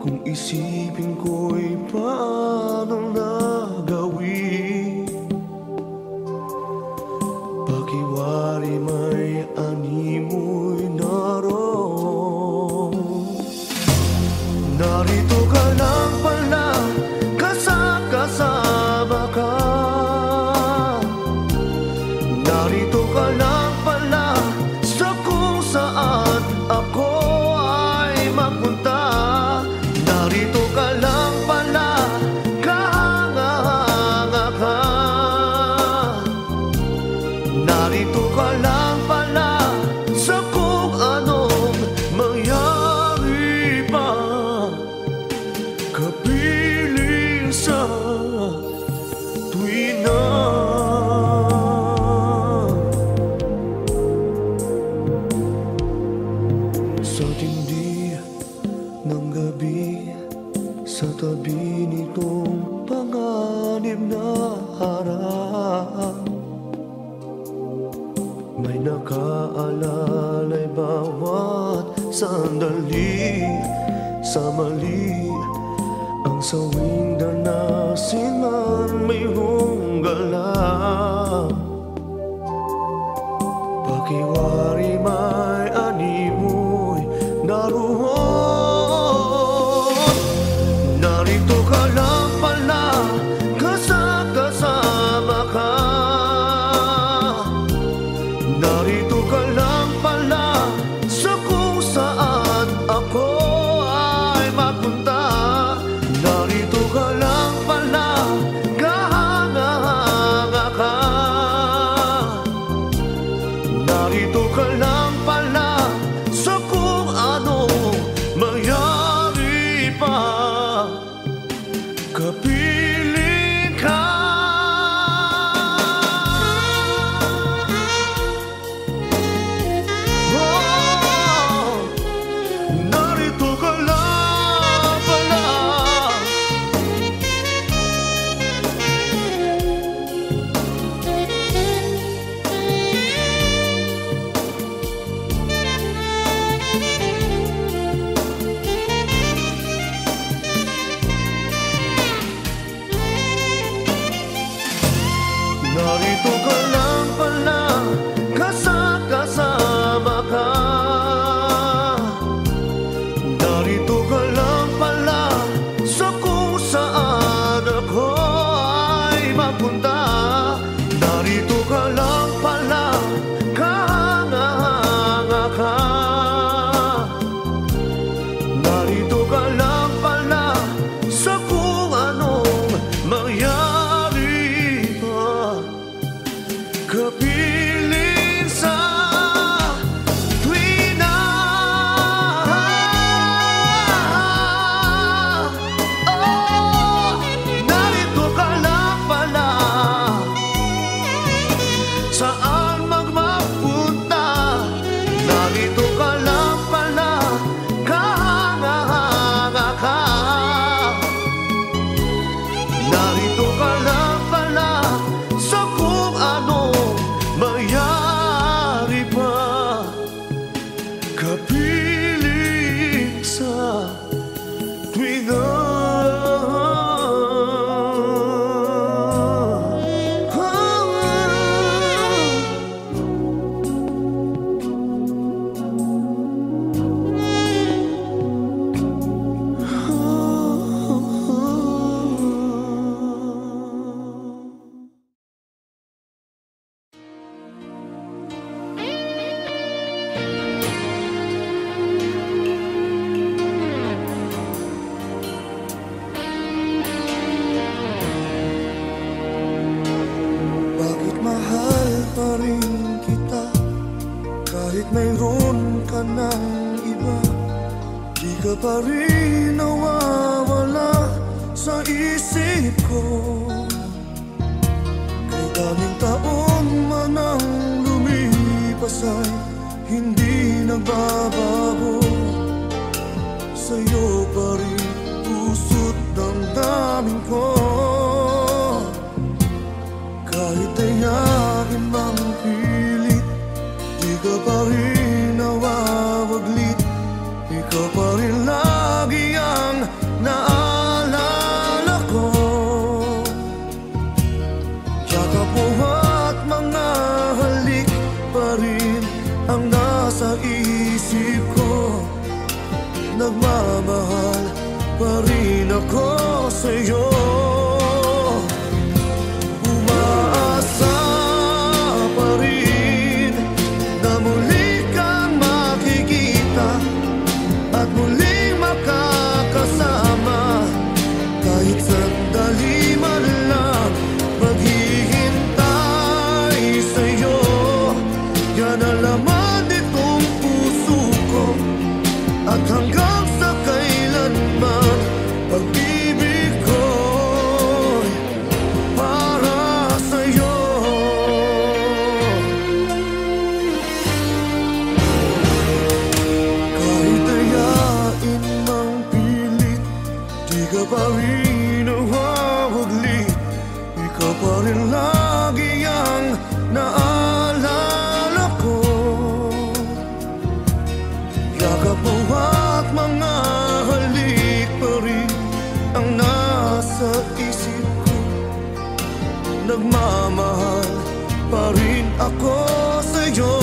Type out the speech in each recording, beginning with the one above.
Kung isipin ko'y paano nagawin, pakiwari may animoy naroon. Narito ka lang pala, kasama ka. Narito ka lang pala sa kung saan ako ay magpunta. Narito ka lang pala, kahanga-hanga ka. Narito ka lang pala sa kung anong mangyari pa. Kapiling sa tuwina. Sa tindi ng gabi, sa tabi nitong panganib na harap, may nakaalalay bawat sandali. Sa mali ang sawing danasin man mayroong gala. Pakiwari may animoy naroon. Narito ka lang pala, kasama ka. Narito ka lang pala sa kung saan ako ay magpunta. Narito ka lang pala, kahanga-hanga ka. Narito ka lang pala sa kung ano mangyari pa. Kapiling ka. Narito ka lang pala. Narito ka lang pala, kasama ka. Narito ka lang pala sa kung saan ako ay magpunta. Narito ka lang pala, kahanga-hanga ka. Narito ka lang pala sa kung anong mangyari pa. Kapiling sa tuwina. Oh, narito ka lang pala. Saan magmapunta? Narito ka lang pala, kahanga-hanga ka. Narito ka lang pala sa kung ano mangyari pa. Kapiling sa tuwina. Bakit mahal pa rin kita kahit mayroon ka ng iba? Di ka pa rin nawawala sa isip ko. Kay daming taon man ang lumipas ay hindi nagbabago. Sa'yo pa rin puso't damdamin ko. Kahit ayahin mang pilit, di ka pa rin nawawaglit. Ikaw pa rin lagi ang pa rin ako sa'yo. Umaasa pa rin na muli kang makikita at muling makakasama. Kahit sandali man lang maghihintay sa'yo. Yan ang laman nitong puso ko, at hanggang sa kailanman pag-ibig ko'y para sa'yo. Kahit ayain mang pilit, di ka pa rin nawawaglit. Ikaw pa rin lagi ang naalala ko. Yakap mo at mga halik pa rin ang nasa isip ko. Nagmamahal pa rin ako sa'yo.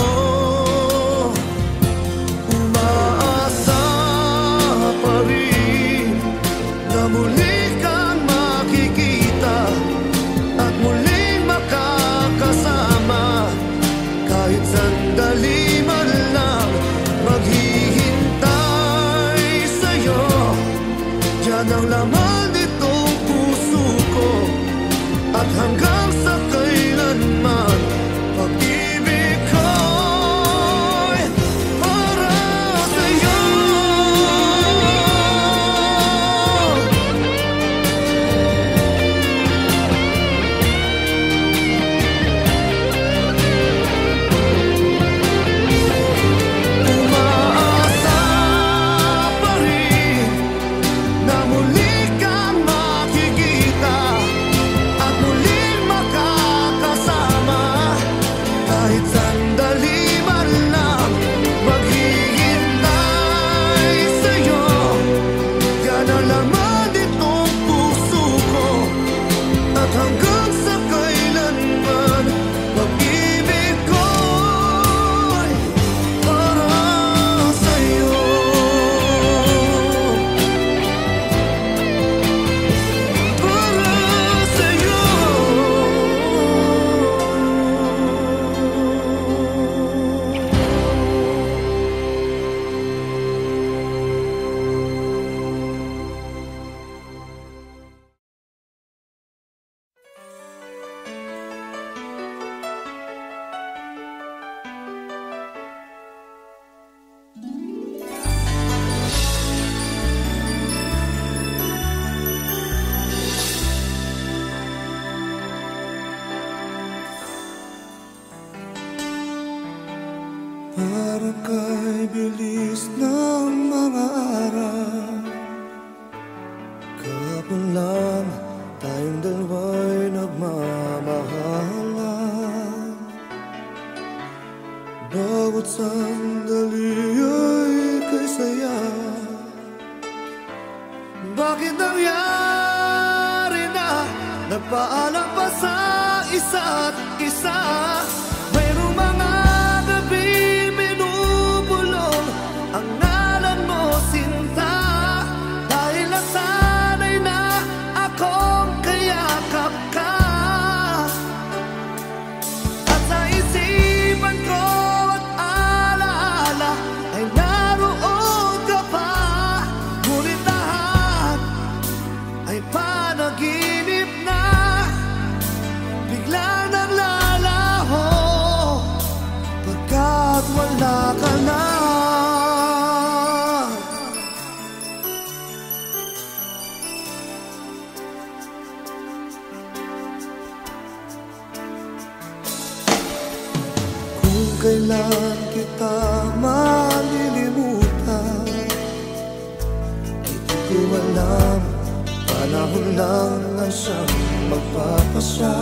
Umaasa pa rin na muli kang makikita at muling makakasama. Kahit sandali man lang maghihintay sa'yo. Yan ang laman nitong puso ko, at hanggang sa kailanman pag-ibig ko'y para sa'yo. Umaasa pa rin na muli kang makikita at muling makakasama. Kahit sandali man lang maghihintay sa'yo. Yan ang laman nitong puso ko, at hanggang sa kailanman pag-ibig ko'y para sa'yo. Para sa'yo. Parang kay bilis ng mga araw, kahapon lang tayong dalawa'y nagmamahalan. Bawat sandali ay kay saya. Bakit nangyari na nagpaalam pa sa isa't isa? Mayroong mga gabi binubulong ang ngalan mo, sinta. Dahil nasanay na akong kayakap ka, at sa isipan ko at alaala ay naroon ka pa. Ngunit lahat ay panaginip na, biglang naglalaho pagkat wala ka na. Kung kailan kita malilimutan, ay di ko alam. Panahon lang ang siyang magpapasya.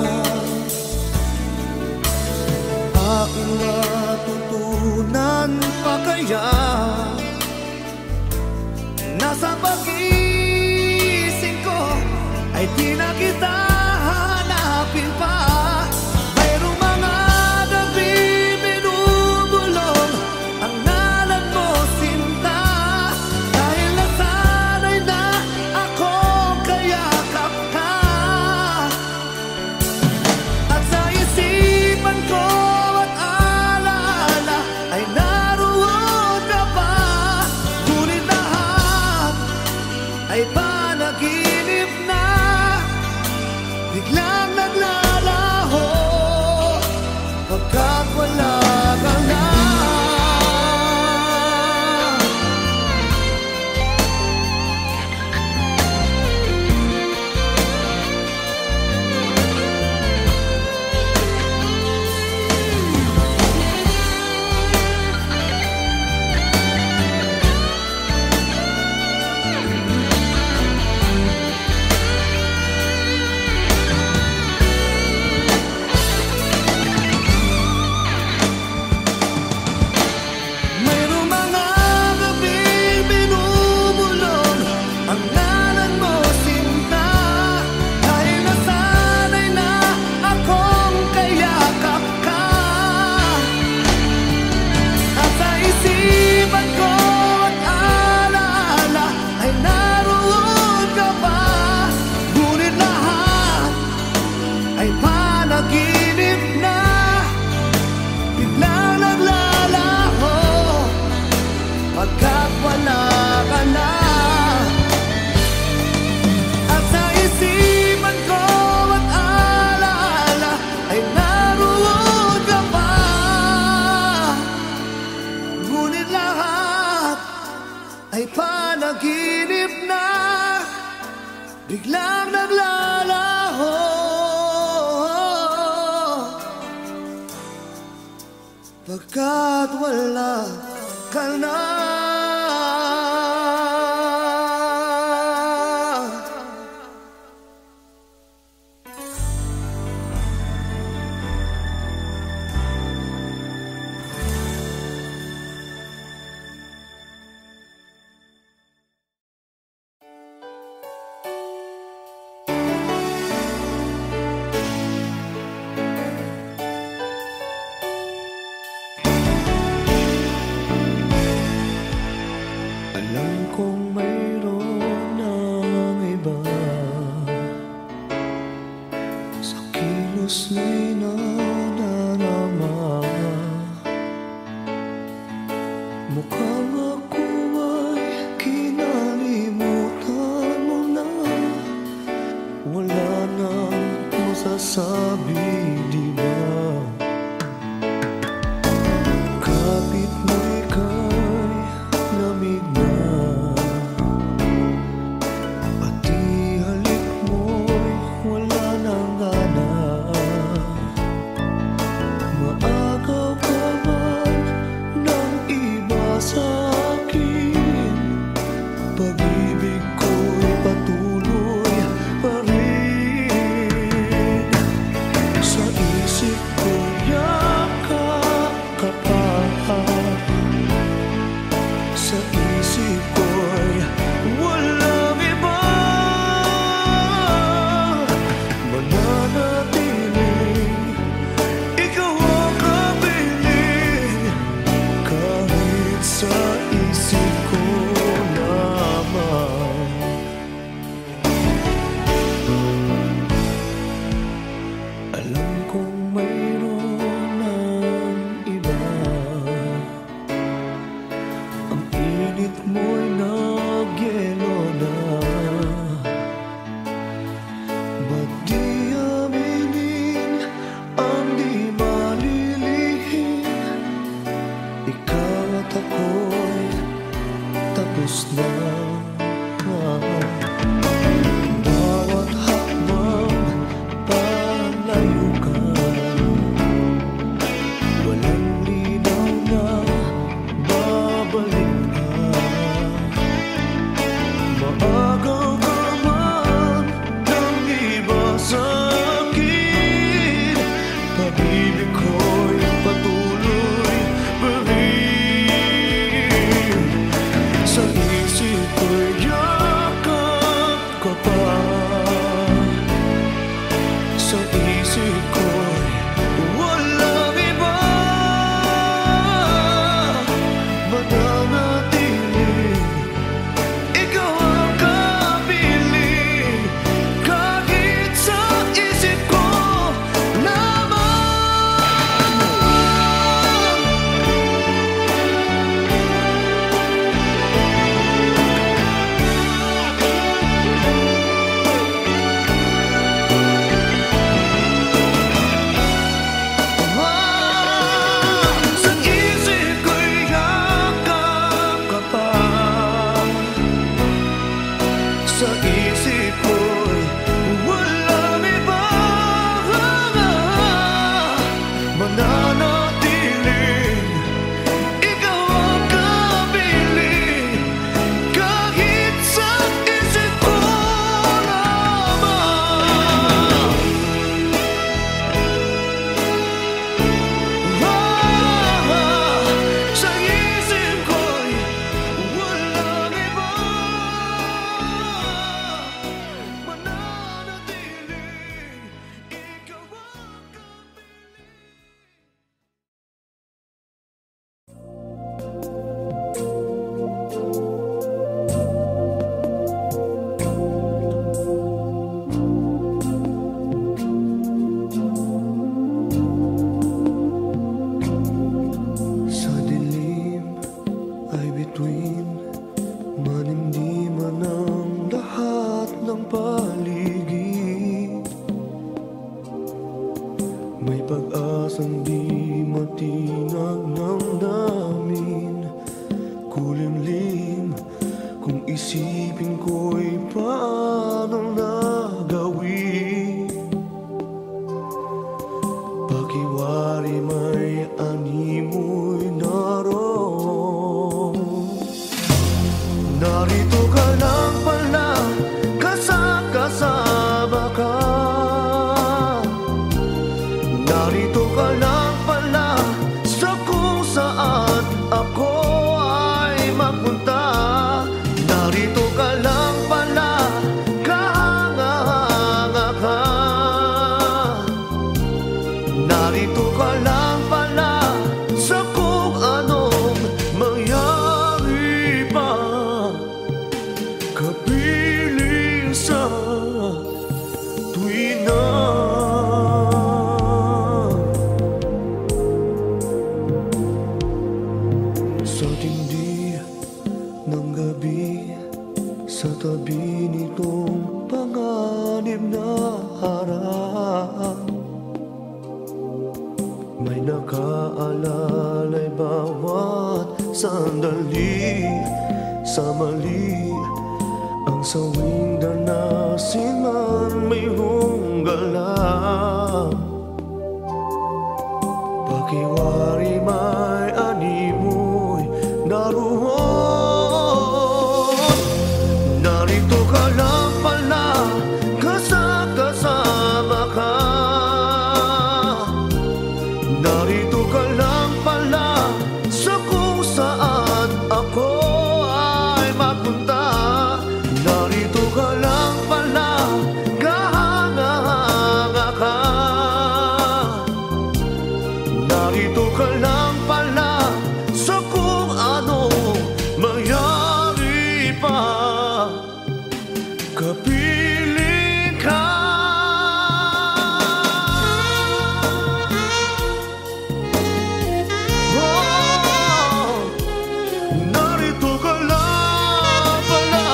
Aking natutunan pa kaya nasa pag-ising ko ay di na kita hanapin pa. Mayroong mga gabi binubulong ang ngalan mo, sinta. Dahil nasanay na panaginip na biglang naglalaho pagkat wala ka na. Ay panaginip na biglang naglalaho pagkat wala ka na. Alam kong mayroon ng iba sa kilos mo'y nadarama. Mukhang ako ay kinalimutan mo na. Wala nang masasabi, di ba? Kapit mo ika'y lamig na. Alam kong mayroon ng iba. Ang init mo'y nagyelo na. Ba't di aminin ang di malilihim? Ikaw at ako'y tapos na. Bawat hakbang palayo ka, walang linaw na babalik ka. Maagaw ka man ng iba sa akin, pag-ibig ko'y patuloy pa rin. Sa isip ko'y yakap ka pa. Sa isip ko'y walang iba. Mananatili, ikaw ang kapiling, kahit sa isip ko naman. sa isip ko'y walang iba mananatiling ikaw ang kapiling kahit sa isip ko lamang. Sa isip ko'y walang iba mananatiling ikaw ang kapiling. Sa dilim ay bituin, manimdiman ang lahat ng paligid. May pag-asang di matinag ng namin, kulimlim kung isipin ko'y paano nagawin. Pakiwari may animoy naroon. Narito ka lang pala, kasama ka. Narito ka lang pala sa kung saan ako ay mapunta. Narito ka lang pala, kahanga-hanga ka. Narito ka lang pala sa kung anong mangyari pa. Kapiling sa tuwina. Sa tindi ng gabi, sa tabi nitong panganib na harap, may nakaalalay bawat sandali. Sa mali ang sawing danasin man mayroong galak. Pakiwari may animoy naroon. Narito ka lang pala, kasama ka. Narito ka lang pala sa kung saan ako ay mapunta. Narito ka lang pala, kahanga-hanga ka. Narito ka lang pala sa kung ano mangyari pa. Kapiling ka. Narito ka lang pala.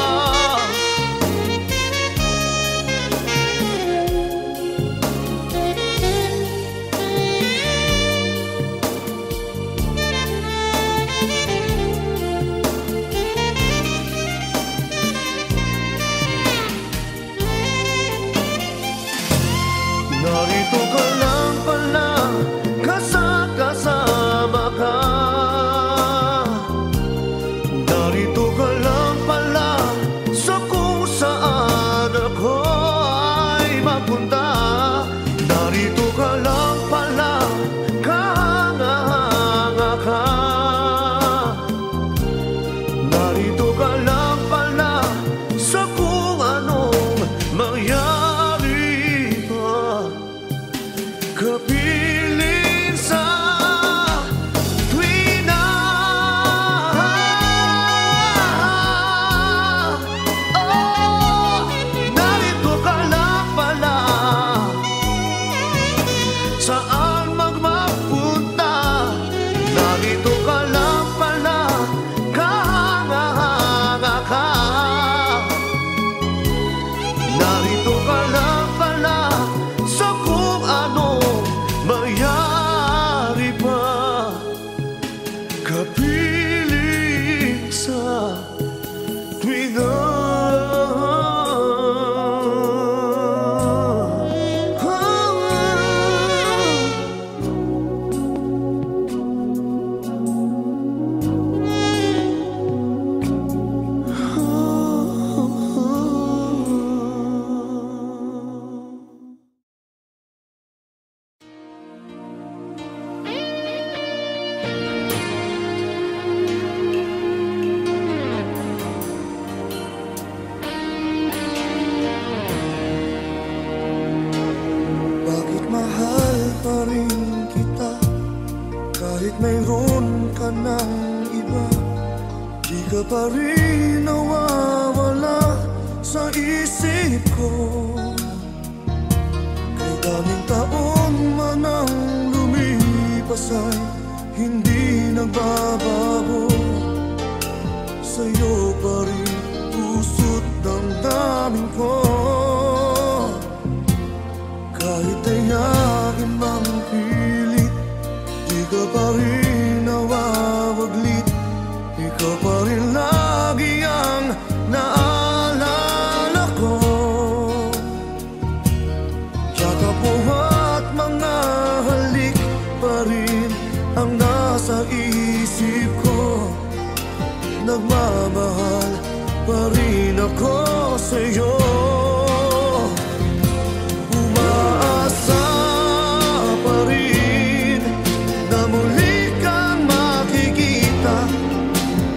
Narito ka lang pala, kasama ka. Narito ka lang pala sa kung saan ako ay mapunta. Narito ka lang pala, kahanga-hanga ka. Narito ka lang pala sa kung anong mangyari pa. Kapiling sa tuwina. Narito ka lang pala, saan magmapunta. Narito ka lang pala, kahanga-hanga ka. Narito ka lang pala sa kung ano mangyari pa. Kapiling sa tuwina. ka pa rin nawawala sa isip ko. Kay daming taon man ang lumipas ay hindi nagbabago. Sa'yo pa rin puso't damdamin ko. Kahit ayain mang pilit, di ka pa rin nawawaglit. Ikaw pa rin lagi ang naalala ko. Yakap mo at mga halik pa rin ang nasa isip ko. Nagmamahal pa rin ako sa'yo. Umaasa pa rin na muli kang makikita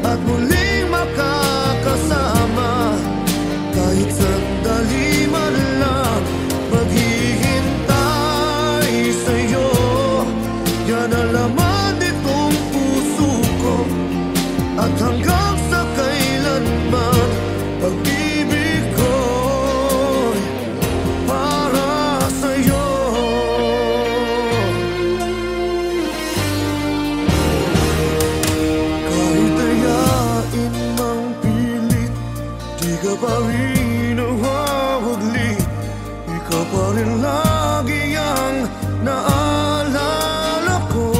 at muling makakasama. Kahit sandali man lang maghihintay sa'yo. Yan ang laman nitong puso ko. At hanggang sa kailanman pag-ibig ko'y para sa'yo. Kahit ayain mang pilit, di ka pa rin nawawaglit. Ikaw pa rin lagi ang naalala ko.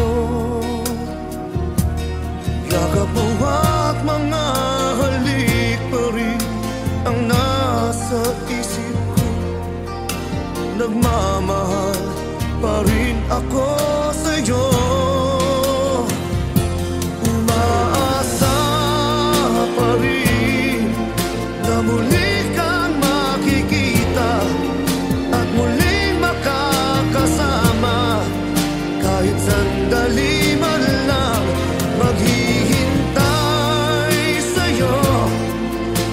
Yakap mo at mga halik pa rin ang nasa isip ko. Nagmamahal pa rin ako sa'yo. Umaasa pa rin na muli kang makikita at muling makakasama. Kahit sandali man lang maghihintay sa'yo.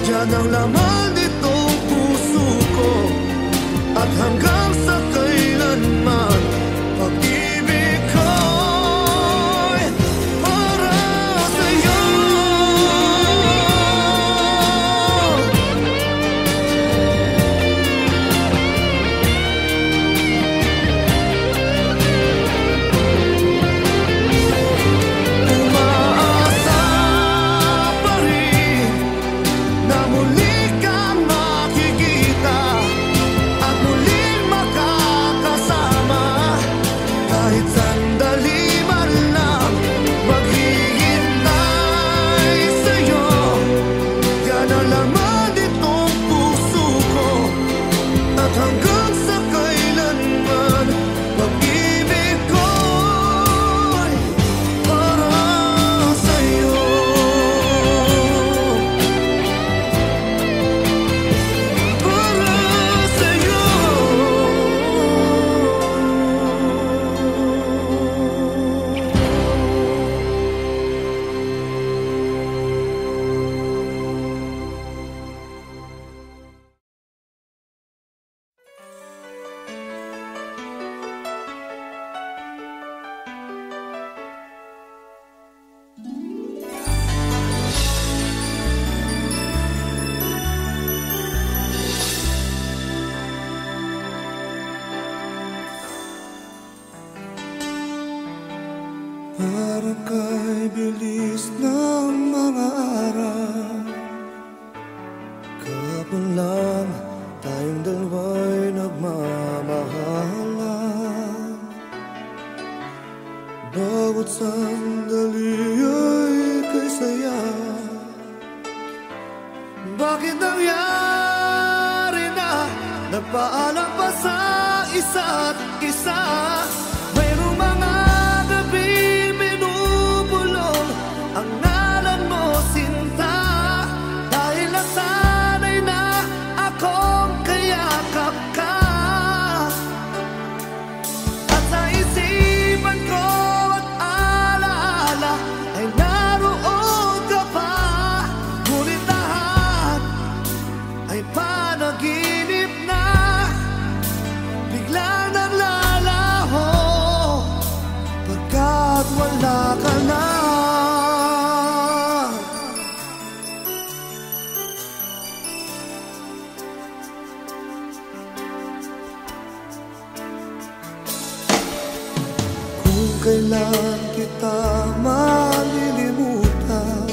Yan ang laman nitong puso ko. At hanggang sa kailanman pag-ibig ko'y para sa'yo. Umaasa pa rin na muli kang makikita at muling makakasama. Kahit sandali man lang maghihintay sa'yo. Yan ang laman nitong puso ko. At hanggang sa kailanman pag-ibig ko'y para sa'yo. Para sa'yo. Para kay bilis ng mga araw, kahapon lang tayong dalawa'y nagmamahalan. Bawat sandali ay kay saya. Bakit nangyari na nagpaalam pa sa isa't isa? Mayroong mga gabi binubulong ang ngalan mo, sinta. Dahil nasanay na akong kayakap ka. At sa isipan ko at alaala ay naroon ka pa. Ngunit lahat ay panaginip na. Bigla nang lalaho. kailan kita malilimutan,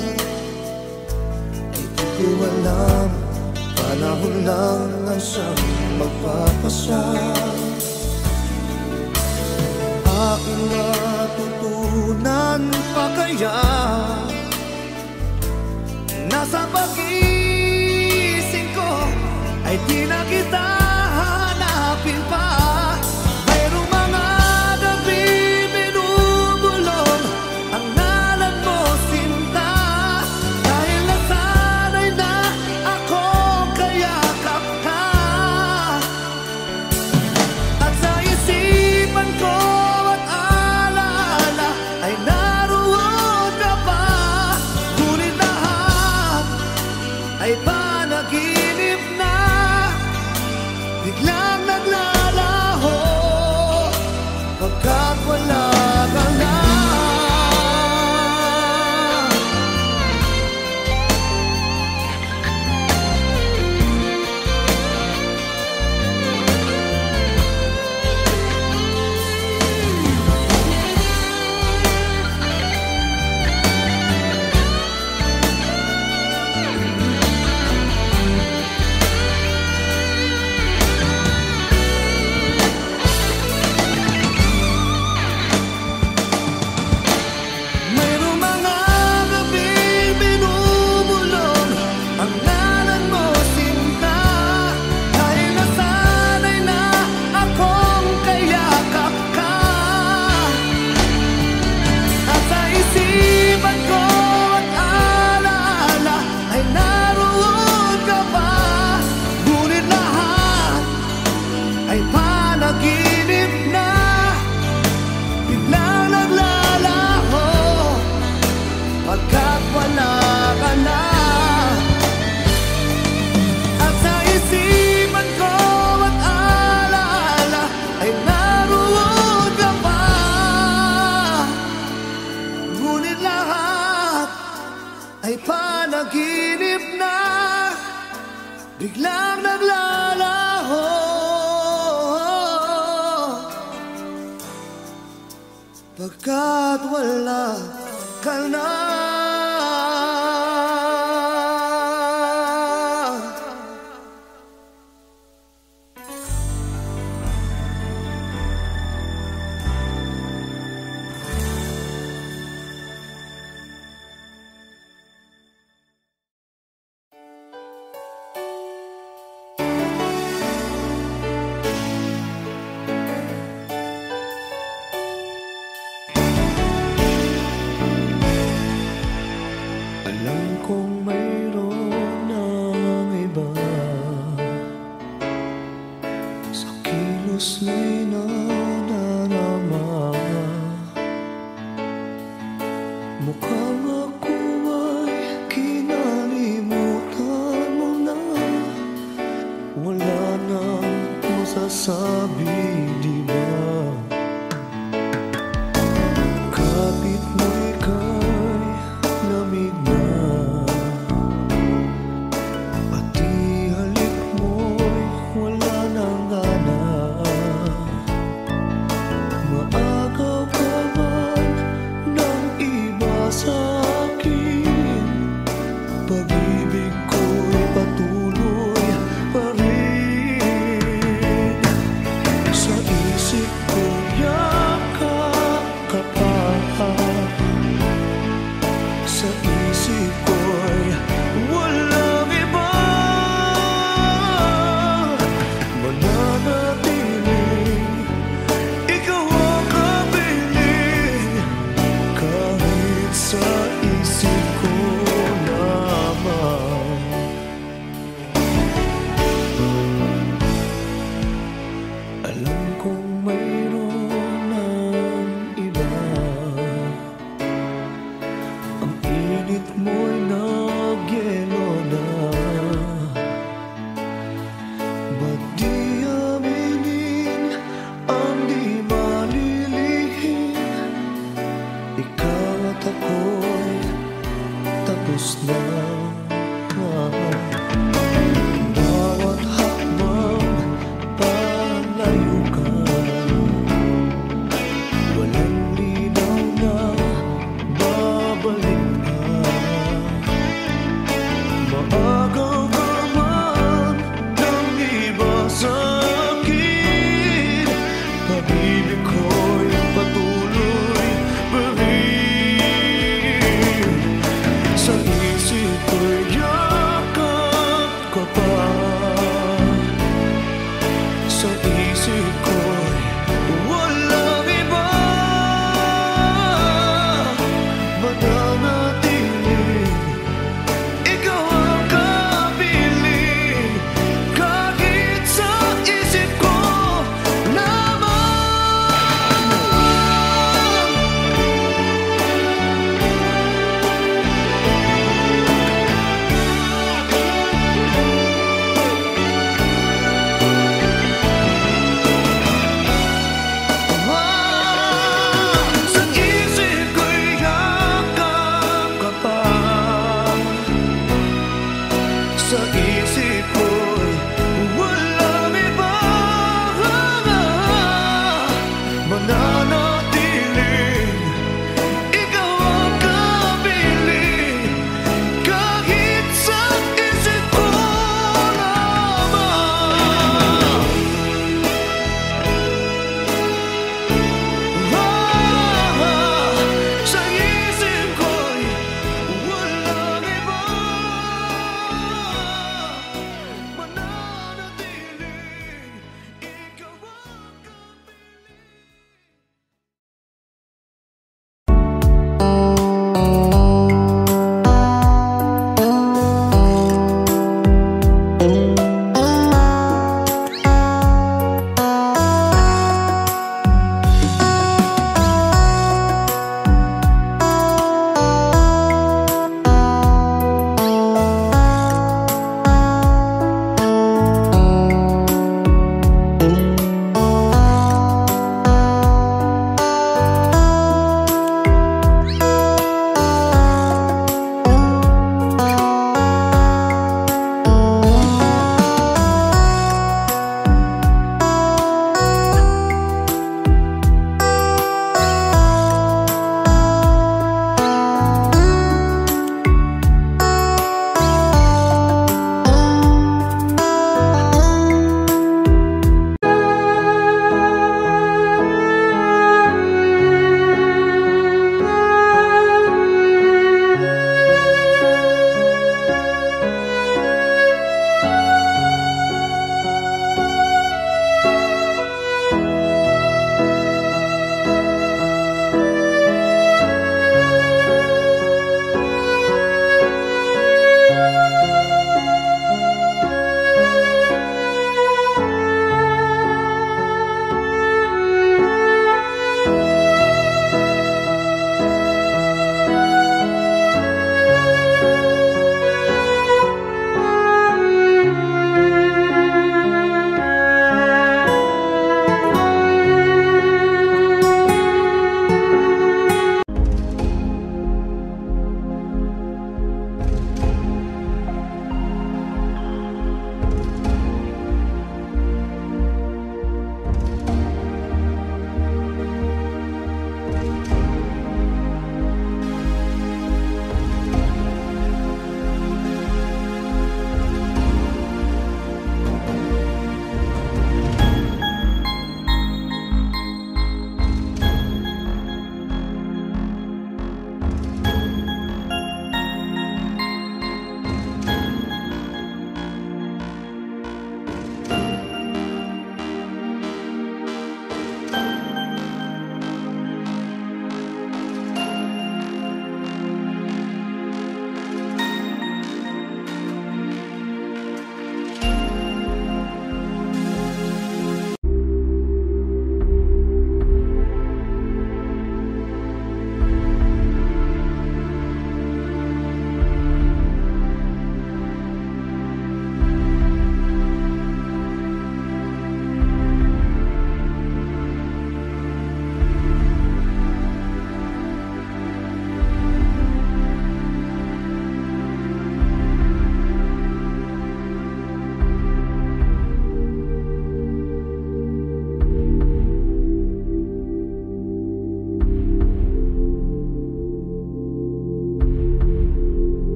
di ko alam, panahon lang ang siyang magpapasya. Aking natutunan pa kaya nasa pag-ising ko ay di na kita hanapin pa. Mayroong mga gabi binubulong ang ngalan mo, sinta, dahil nasanay na akong kayakap ka. At sa isipan ko at alaala ay naroon ka pa, ngunit lahat ay panaginip na, biglang naglalaho pagkat wala ka na. Mayroong mga gabi binubulong ang ngalan mo, sinta, dahil nasanay na akong kayakap ka. At sa isipan ko at alaala ay naroon ka pa, ngunit lahat ay panaginip na, biglang naglalaho pagkat wala ka na. At sa isipan ko at alaala ay naroon ka pa, ngunit lahat ay panaginip na, biglang naglalaho pagkat wala ka na. Alam kong mayroon ng iba sa kilos mo'y nadarama. Mukhang ako ay kinalimutan mo na, wala nang masasabi, di ba? Kapit mo ika'y lamig na, pati halik mo'y wala nang gana. Maagaw ka man ng iba sa akin, pag-ibig ko'y patuloy pa rin. Sa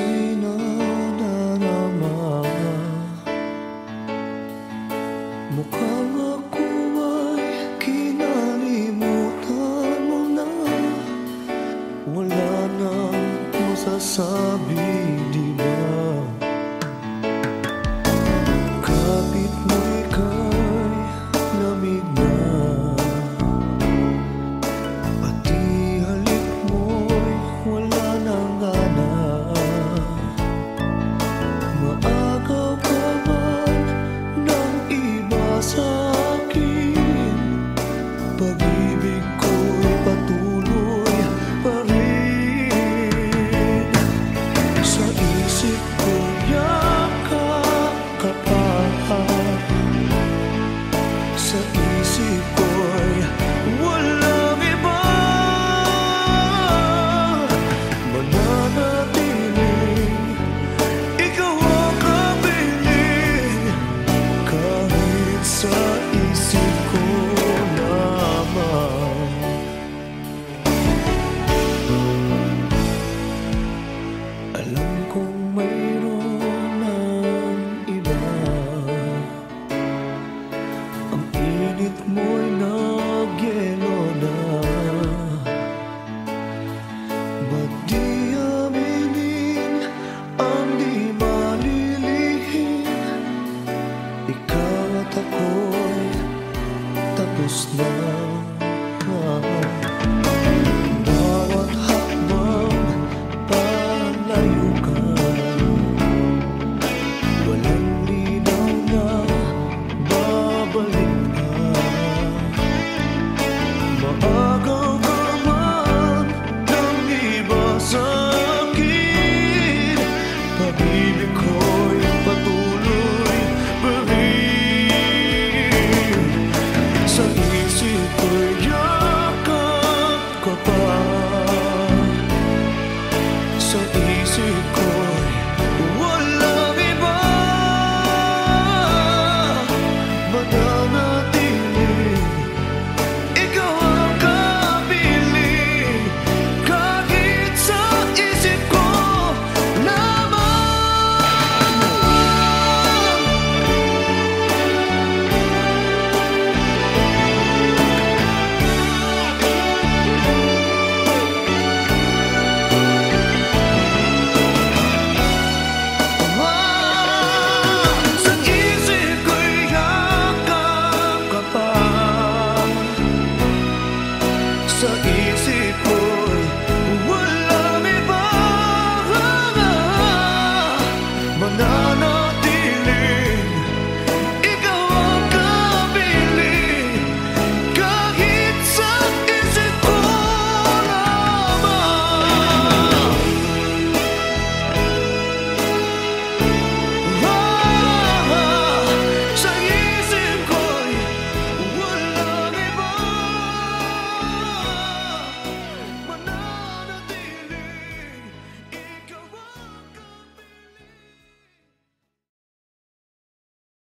puso'y nadarama. Mukhang ako ay kinalimutan mo na. Wala nang masasabi, di ba? Kapit mo ika'y lamig na, pati halik mo'y wala nang gana. Maagaw ka man ng iba sa'kin, pag-ibig ko'y patuloy pa rin. Sa isip ko yakap ka pa, sa isip ko'y walang iba. Mananatiling ikaw ang kapiling, kahit sa isip ko lamang. Alam kong mayroon ng iba, ang init mo'y nagyelo na. Ba't di aminin ang di malilihim? Ikaw at ako'y tapos na. Bawat hakbang palayo ka, walang linaw na babalik ka. Maagaw ka man ng iba sa'kin, pag-ibig ko